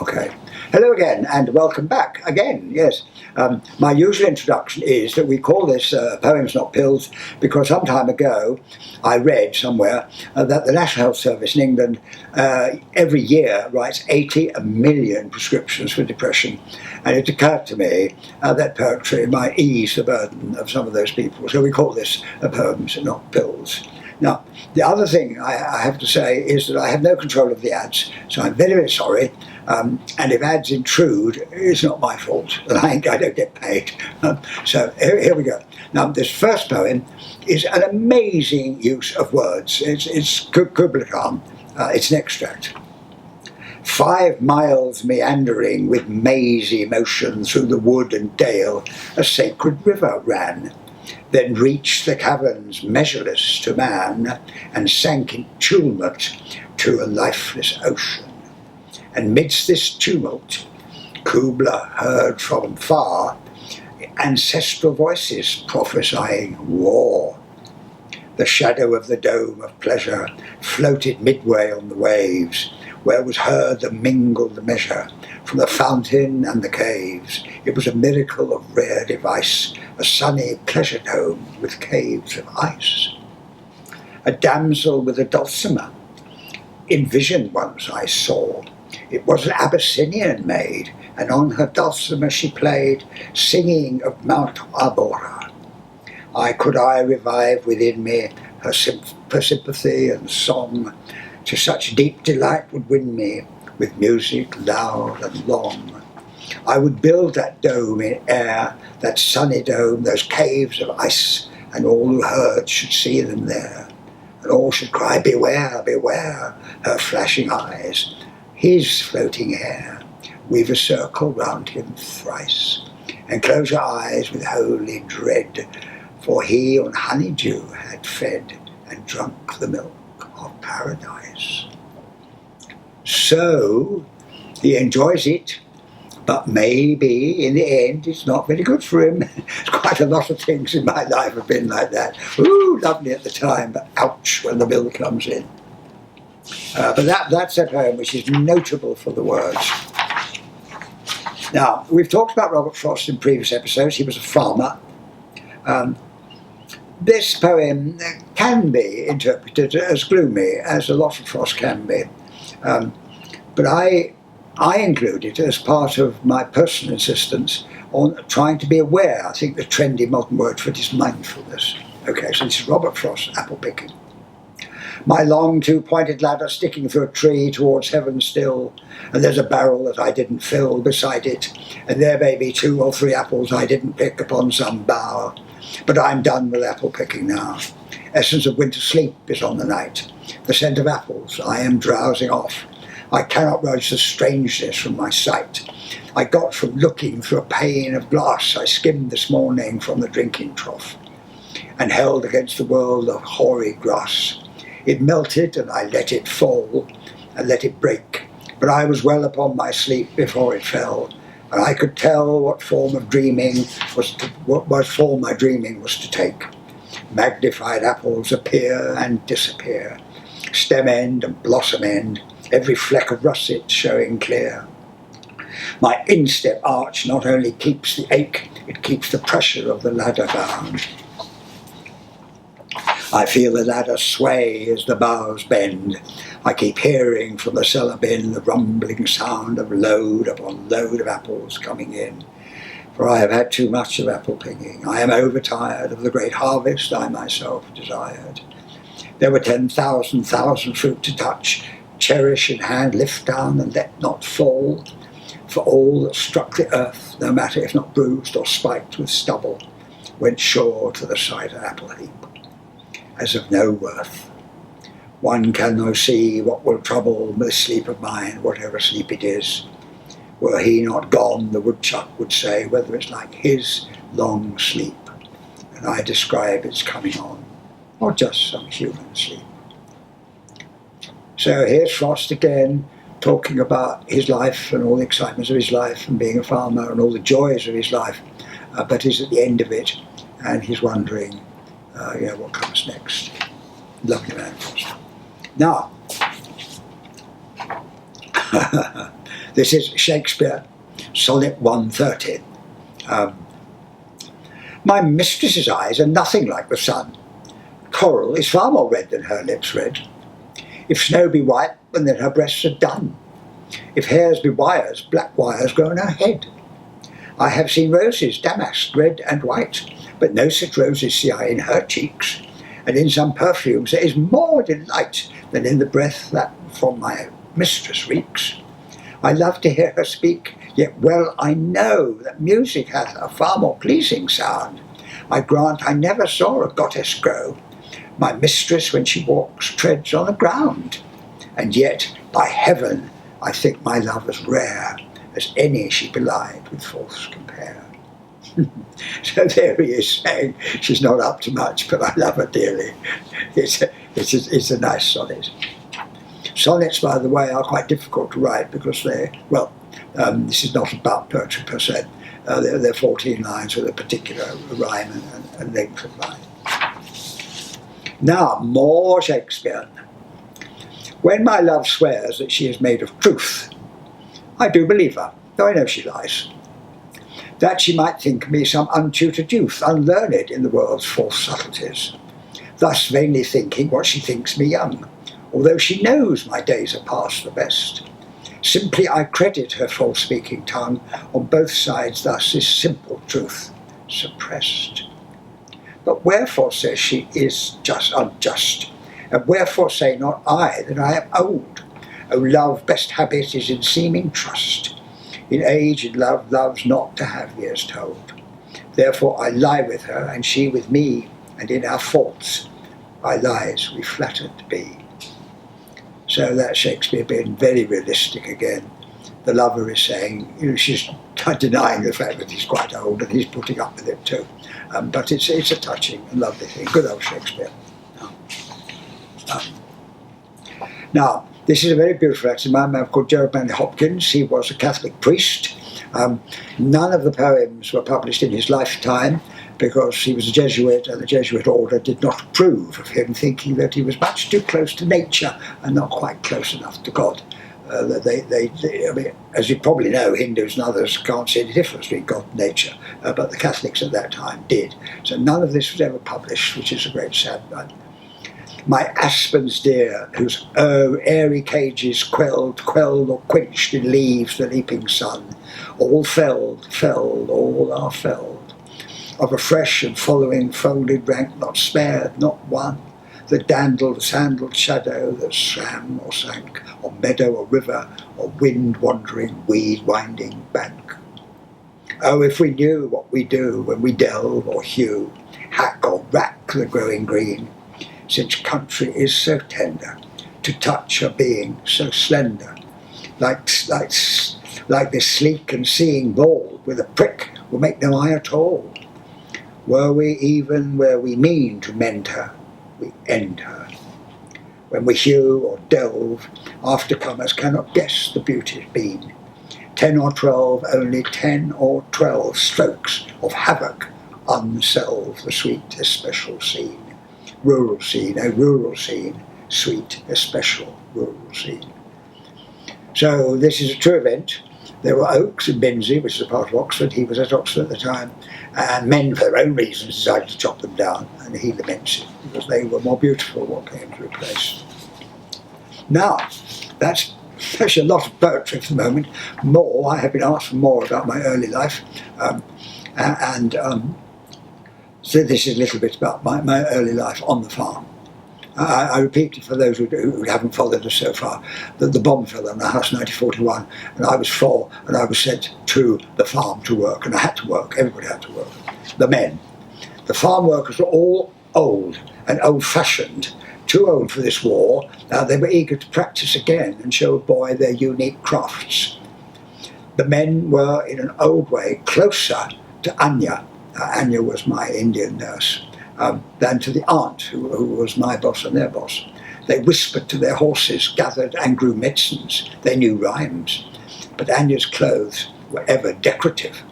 Okay. Hello again, and welcome back again. Yes. My usual introduction is that we call this Poems Not Pills because some time ago I read somewhere that the National Health Service in England every year writes 80 million prescriptions for depression. And it occurred to me that poetry might ease the burden of some of those people. So we call this Poems Not Pills. Now, the other thing I have to say is that I have no control of the ads, so I'm very, very sorry. And if ads intrude, it's not my fault, and I don't get paid. So here we go. Now, this first poem is an amazing use of words. It's Kubla Khan. It's an extract. 5 miles meandering with mazy motion through the wood and dale, a sacred river ran. Then reached the caverns measureless to man, and sank in tumult to a lifeless ocean. And midst this tumult, Kubla heard from far ancestral voices prophesying war. The shadow of the dome of pleasure floated midway on the waves, where was heard the mingled measure from the fountain and the caves. It was a miracle of rare device, a sunny pleasure dome with caves of ice. A damsel with a dulcimer, in vision once I saw. It was an Abyssinian maid, and on her dulcimer she played, singing of Mount Arbora. Could I revive within me her sympathy and song, to such deep delight would win me, with music loud and long. I would build that dome in air, that sunny dome, those caves of ice, and all who heard should see them there. And all should cry, beware, beware, her flashing eyes, his floating hair, weave a circle round him thrice, and close your eyes with holy dread, for he on honeydew had fed, and drunk the milk of paradise. So he enjoys it, but maybe in the end it's not very good for him. Quite a lot of things in my life have been like that. Ooh, lovely at the time, but ouch when the bill comes in. But that's a poem which is notable for the words. Now, we've talked about Robert Frost in previous episodes. He was a farmer. This poem can be interpreted as gloomy, as a lot of Frost can be. But I include it as part of my personal insistence on trying to be aware. I think the trendy modern word for it is mindfulness. Okay, so this is Robert Frost, apple picking. My long two-pointed ladder sticking through a tree towards heaven still, and there's a barrel that I didn't fill beside it, and there may be 2 or 3 apples I didn't pick upon some bough. But I'm done with apple picking now. Essence of winter sleep is on the night. The scent of apples I am drowsing off. I cannot rouse the strangeness from my sight. I got from looking through a pane of glass I skimmed this morning from the drinking trough, and held against the world of hoary grass. It melted, and I let it fall, and let it break. But I was well upon my sleep before it fell, and I could tell what form my dreaming was to take. Magnified apples appear and disappear, stem end and blossom end, every fleck of russet showing clear. My instep arch not only keeps the ache, it keeps the pressure of the ladder bound. I feel the ladder sway as the boughs bend. I keep hearing from the cellar bin the rumbling sound of load upon load of apples coming in. For I have had too much of apple picking. I am overtired of the great harvest I myself desired. There were 10,000 fruit to touch, cherish in hand, lift down and let not fall. For all that struck the earth, no matter if not bruised or spiked with stubble, went sure to the cider apple heap, as of no worth. One can no see what will trouble this sleep of mine, whatever sleep it is. Were he not gone, the woodchuck would say, whether it's like his long sleep, and I describe its coming on, or just some human sleep. So here's Frost again, talking about his life and all the excitements of his life and being a farmer and all the joys of his life, but he's at the end of it, and he's wondering, what comes next. Lovely man, Frost. Now, This is Shakespeare, Sonnet 130. My mistress's eyes are nothing like the sun. Coral is far more red than her lips red. If snow be white, then her breasts are dun. If hairs be wires, black wires grow in her head. I have seen roses damasked red and white, but no such roses see I in her cheeks. And in some perfumes there is more delight than in the breath that from my mistress reeks. I love to hear her speak, yet well I know that music hath a far more pleasing sound. I grant I never saw a goddess grow. My mistress, when she walks, treads on the ground. And yet, by heaven, I think my love as rare as any she belied with false compare. So there he is saying she's not up to much, but I love her dearly. It's a nice sonnet. Sonnets, by the way, are quite difficult to write because this is not about poetry per se. They're 14 lines with a particular rhyme and length of line. Now, more Shakespeare. When my love swears that she is made of truth, I do believe her, though I know she lies. That she might think me some untutored youth, unlearned in the world's false subtleties, thus vainly thinking what she thinks me young, although she knows my days are past the best. Simply I credit her false-speaking tongue, on both sides thus is simple truth suppressed. But wherefore, says she, is just unjust? And wherefore say not I that I am old? O love, best habit is in seeming trust. In age and love loves not to have years told. Therefore I lie with her, and she with me, and in our faults by lies we flattered be. So that's Shakespeare being very realistic again. The lover is saying, she's denying the fact that he's quite old, and he's putting up with it too. But it's a touching and lovely thing. Good old Shakespeare. Now, this is a very beautiful actor, a man called Gerard Manley Hopkins. He was a Catholic priest. None of the poems were published in his lifetime because he was a Jesuit, and the Jesuit order did not approve of him, thinking that he was much too close to nature and not quite close enough to God. I mean, as you probably know, Hindus and others can't see any difference between God and nature, but the Catholics at that time did. So none of this was ever published, which is a great sad one. My aspens dear, whose airy cages quelled or quenched in leaves the leaping sun, all felled, all are felled. Of a fresh and following folded rank, not spared, not one. The dandled, sandaled shadow that swam or sank, on meadow or river, or wind-wandering, weed-winding bank. Oh, if we knew what we do when we delve or hew, hack or rack the growing green, since country is so tender, to touch a being so slender, like this sleek and seeing ball, with a prick will make no eye at all. Were we even where we mean to mend her, we end her. When we hew or delve, aftercomers cannot guess the beauty's been. 10 or 12, only 10 or 12 strokes of havoc unselve the sweet especial scene. Rural scene, a rural scene, sweet especial rural scene. So this is a true event. There were oaks in Binsey, which is a part of Oxford. He was at Oxford at the time, and men, for their own reasons, decided to chop them down, and he laments it, because they were more beautiful what came to replace. Now, that's a lot of poetry for the moment. More, I have been asked for more about my early life, so this is a little bit about my early life on the farm. I repeat it for those who haven't followed us so far, that the bomb fell on the house in 1941, and I was 4, and I was sent to the farm to work, and I had to work, everybody had to work. The men. The farm workers were all old and old-fashioned, too old for this war. They were eager to practice again and show a boy their unique crafts. The men were, in an old way, closer to Anya. Anya was my Indian nurse. Than to the aunt, who was my boss and their boss. They whispered to their horses, gathered and grew medicines. They knew rhymes. But Anya's clothes were ever decorative.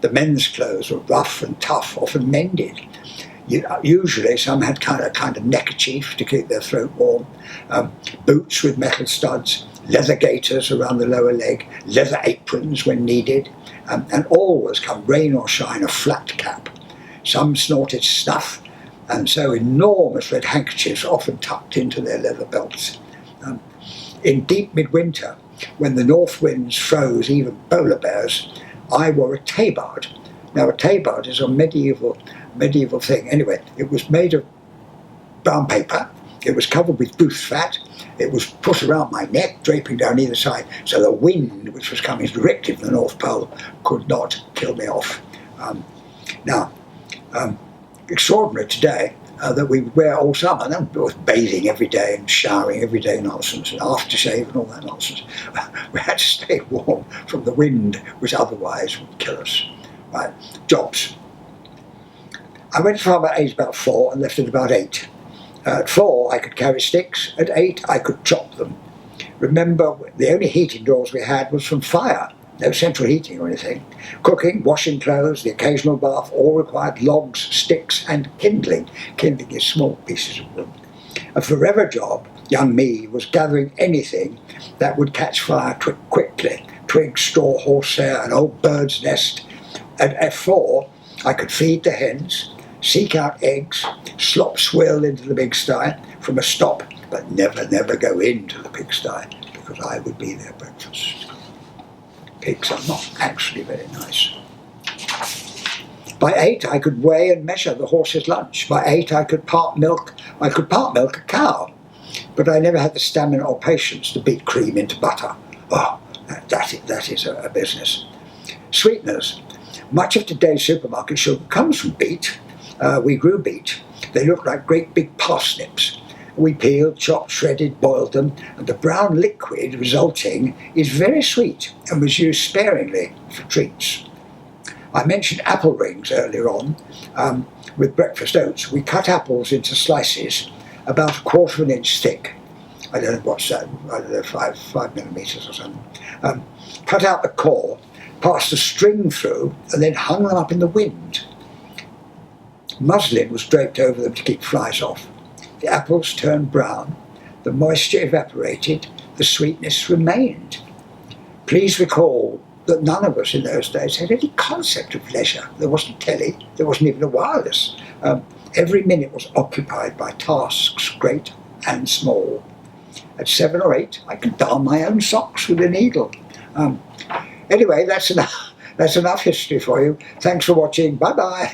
The men's clothes were rough and tough, often mended. Usually some had kind of neckerchief to keep their throat warm, boots with metal studs, leather gaiters around the lower leg, leather aprons when needed, and always, come rain or shine, a flat cap. Some snorted snuff, and so enormous red handkerchiefs often tucked into their leather belts. In deep midwinter, when the north winds froze even polar bears, I wore a tabard. Now a tabard is a medieval thing. Anyway, it was made of brown paper. It was covered with goose fat. It was put around my neck, draping down either side, so the wind, which was coming directly from the North Pole, could not kill me off. Extraordinary today that we wear all summer. And of course, bathing every day and showering every day nonsense, and aftershave and all that nonsense. We had to stay warm from the wind, which otherwise would kill us. Right, jobs. I went to farm at age about 4 and left at about 8. At 4 I could carry sticks, at 8 I could chop them. Remember, the only heat indoors we had was from fire, no central heating or anything. Cooking, washing clothes, the occasional bath, all required logs, sticks and kindling. Kindling is small pieces of wood. A forever job, young me, was gathering anything that would catch fire quickly. Twigs, straw, horsehair, an old bird's nest. At 4 I could feed the hens, seek out eggs, slop swill into the pigsty from a stop, but never go into the pigsty, because I would be their breakfast. Pigs are not actually very nice. By 8 I could weigh and measure the horse's lunch. By 8 I could part milk a cow, but I never had the stamina or patience to beat cream into butter. Oh, that is a business. Sweeteners. Much of today's supermarket sugar comes from beet. We grew beet. They look like great big parsnips. We peeled, chopped, shredded, boiled them, and the brown liquid resulting is very sweet and was used sparingly for treats. I mentioned apple rings earlier on. With breakfast oats, we cut apples into slices about 1/4 inch thick. I don't know what's that, I don't know, 5 millimeters or something. Cut out the core, passed a string through, and then hung them up in the wind. Muslin was draped over them to keep flies off. The apples turned brown, the moisture evaporated, the sweetness remained. Please recall that none of us in those days had any concept of leisure. There wasn't telly, there wasn't even a wireless. Every minute was occupied by tasks, great and small. At 7 or 8, I could darn my own socks with a needle. Anyway, that's enough history for you. Thanks for watching. Bye-bye.